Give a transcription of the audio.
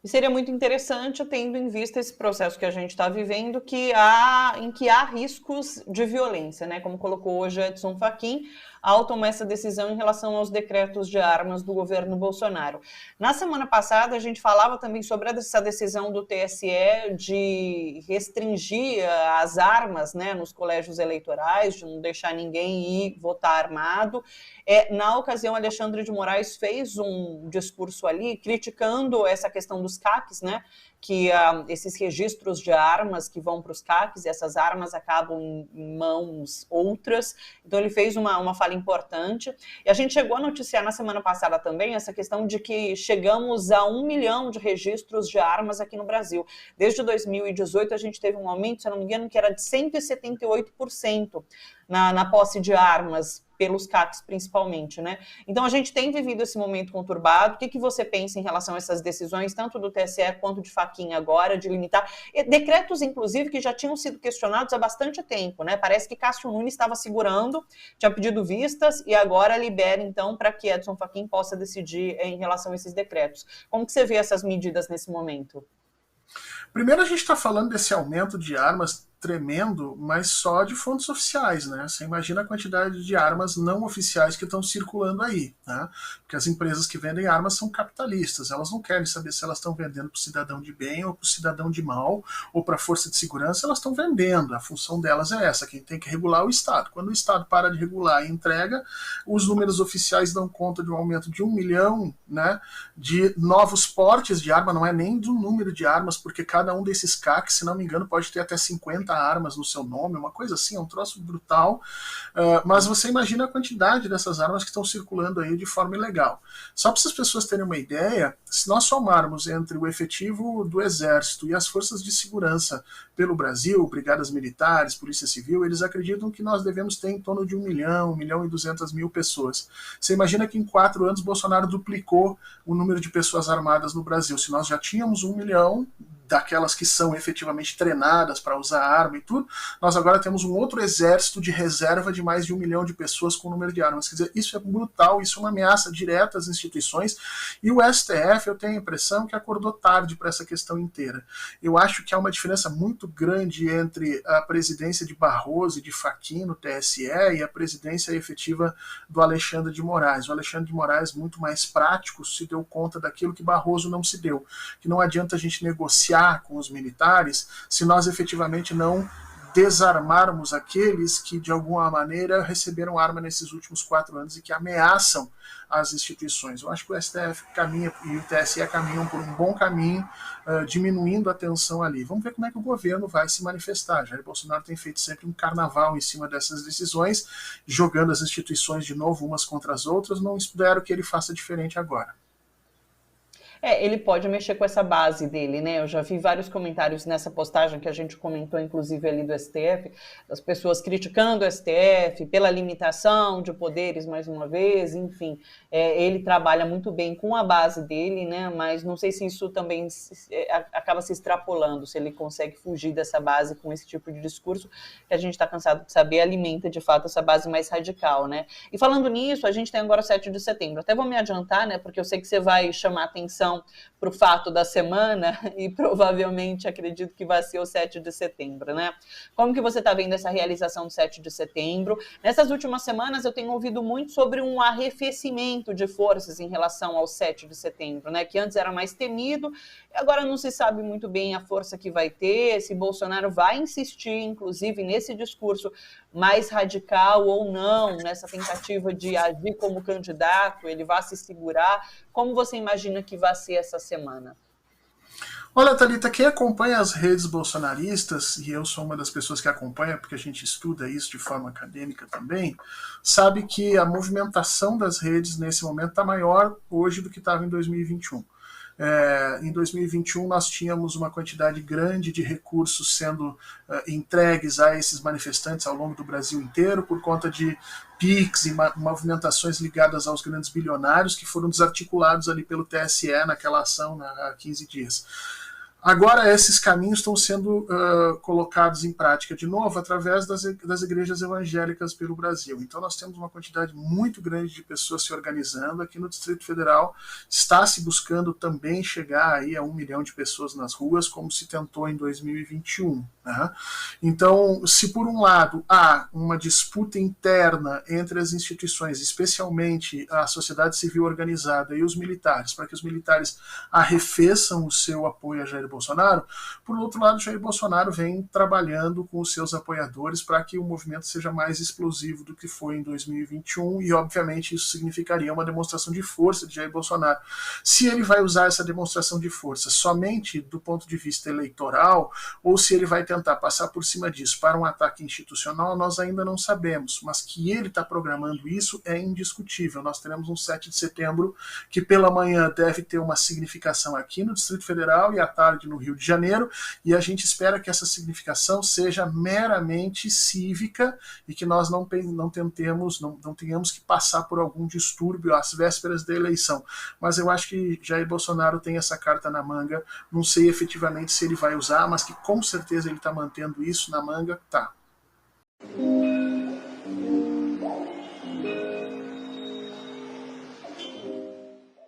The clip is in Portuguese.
E seria muito interessante, tendo em vista esse processo que a gente está vivendo, em que há riscos de violência, né? Como colocou hoje Edson Fachin, ao tomar essa decisão em relação aos decretos de armas do governo Bolsonaro. Na semana passada, a gente falava também sobre essa decisão do TSE de restringir as armas, né, nos colégios eleitorais, de não deixar ninguém ir votar armado. Na ocasião, Alexandre de Moraes fez um discurso ali criticando essa questão dos CACs, né? Que esses registros de armas que vão para os CACs, e essas armas acabam em mãos outras. Então ele fez uma fala importante. E a gente chegou a noticiar na semana passada também essa questão de que chegamos a 1 milhão de registros de armas aqui no Brasil. Desde 2018 a gente teve um aumento, se eu não me engano, que era de 178% na posse de armas, pelos CACs principalmente, né? Então a gente tem vivido esse momento conturbado. O que você pensa em relação a essas decisões, tanto do TSE quanto de Fachin agora, de limitar decretos, inclusive, que já tinham sido questionados há bastante tempo, né? Parece que Cássio Nunes estava segurando, tinha pedido vistas e agora libera, então, para que Edson Fachin possa decidir em relação a esses decretos. Como que você vê essas medidas nesse momento? Primeiro, a gente está falando desse aumento de armas tremendo, mas só de fontes oficiais, né? Você imagina a quantidade de armas não oficiais que estão circulando aí, né? Porque as empresas que vendem armas são capitalistas, elas não querem saber se elas estão vendendo para o cidadão de bem ou para o cidadão de mal ou para a força de segurança, elas estão vendendo, a função delas é essa, quem tem que regular é o Estado. Quando o Estado para de regular e entrega, os números oficiais dão conta de um aumento de 1 milhão, né, de novos portes de arma, não é nem do número de armas, porque cada um desses CACs, se não me engano, pode ter até 50 armas no seu nome, uma coisa assim, é um troço brutal, mas você imagina a quantidade dessas armas que estão circulando aí de forma ilegal. Só para as pessoas terem uma ideia, se nós somarmos entre o efetivo do Exército e as forças de segurança pelo Brasil, brigadas militares, polícia civil, eles acreditam que nós devemos ter em torno de 1 milhão e 200 mil pessoas. Você imagina que em 4 anos Bolsonaro duplicou o número de pessoas armadas no Brasil. Se nós já tínhamos 1 milhão daquelas que são efetivamente treinadas para usar arma e tudo, nós agora temos um outro exército de reserva de mais de 1 milhão de pessoas com o número de armas. Quer dizer, isso é brutal, isso é uma ameaça direta às instituições, e o STF, eu tenho a impressão que acordou tarde para essa questão inteira. Eu acho que há uma diferença muito grande entre a presidência de Barroso e de Fachin no TSE e a presidência efetiva do Alexandre de Moraes. O Alexandre de Moraes, muito mais prático, se deu conta daquilo que Barroso não se deu, que não adianta a gente negociar com os militares se nós efetivamente não desarmarmos aqueles que de alguma maneira receberam arma nesses últimos 4 anos e que ameaçam as instituições. Eu acho que o STF caminha e o TSE caminham por um bom caminho, diminuindo a tensão ali. Vamos ver como é que o governo vai se manifestar. Jair Bolsonaro tem feito sempre um carnaval em cima dessas decisões, jogando as instituições de novo umas contra as outras. Não espero que ele faça diferente agora. Ele pode mexer com essa base dele, né? Eu já vi vários comentários nessa postagem que a gente comentou, inclusive ali do STF, das pessoas criticando o STF pela limitação de poderes, mais uma vez, enfim. Ele trabalha muito bem com a base dele, né? Mas não sei se isso também acaba se extrapolando, se ele consegue fugir dessa base com esse tipo de discurso que a gente está cansado de saber, alimenta de fato essa base mais radical, né? E falando nisso, a gente tem agora o 7 de setembro. Até vou me adiantar, né? Porque eu sei que você vai chamar atenção para o fato da semana e provavelmente acredito que vai ser o 7 de setembro, né? Como que você está vendo essa realização do 7 de setembro? Nessas últimas semanas eu tenho ouvido muito sobre um arrefecimento de forças em relação ao 7 de setembro, né? Que antes era mais temido, agora não se sabe muito bem a força que vai ter, se Bolsonaro vai insistir, inclusive, nesse discurso mais radical ou não, nessa tentativa de agir como candidato, ele vai se segurar. Como você imagina que vai ser essa semana? Olha, Thalita, quem acompanha as redes bolsonaristas, e eu sou uma das pessoas que acompanha, porque a gente estuda isso de forma acadêmica também, sabe que a movimentação das redes nesse momento está maior hoje do que estava em 2021. Em 2021 nós tínhamos uma quantidade grande de recursos sendo entregues a esses manifestantes ao longo do Brasil inteiro por conta de PIX e movimentações ligadas aos grandes bilionários que foram desarticulados ali pelo TSE naquela ação há 15 dias. Agora, esses caminhos estão sendo colocados em prática de novo através das igrejas evangélicas pelo Brasil. Então, nós temos uma quantidade muito grande de pessoas se organizando. Aqui no Distrito Federal está se buscando também chegar aí a 1 milhão de pessoas nas ruas, como se tentou em 2021. Né? Então, se por um lado há uma disputa interna entre as instituições, especialmente a sociedade civil organizada e os militares, para que os militares arrefeçam o seu apoio a Jair Bolsonaro, por outro lado, Jair Bolsonaro vem trabalhando com os seus apoiadores para que o movimento seja mais explosivo do que foi em 2021 e, obviamente, isso significaria uma demonstração de força de Jair Bolsonaro. Se ele vai usar essa demonstração de força somente do ponto de vista eleitoral ou se ele vai tentar passar por cima disso para um ataque institucional, nós ainda não sabemos, mas que ele está programando isso é indiscutível. Nós teremos um 7 de setembro que pela manhã deve ter uma significação aqui no Distrito Federal e à tarde no Rio de Janeiro, e a gente espera que essa significação seja meramente cívica e que nós não tenhamos que passar por algum distúrbio às vésperas da eleição. Mas eu acho que Jair Bolsonaro tem essa carta na manga, não sei efetivamente se ele vai usar, mas que com certeza ele está mantendo isso na manga, tá.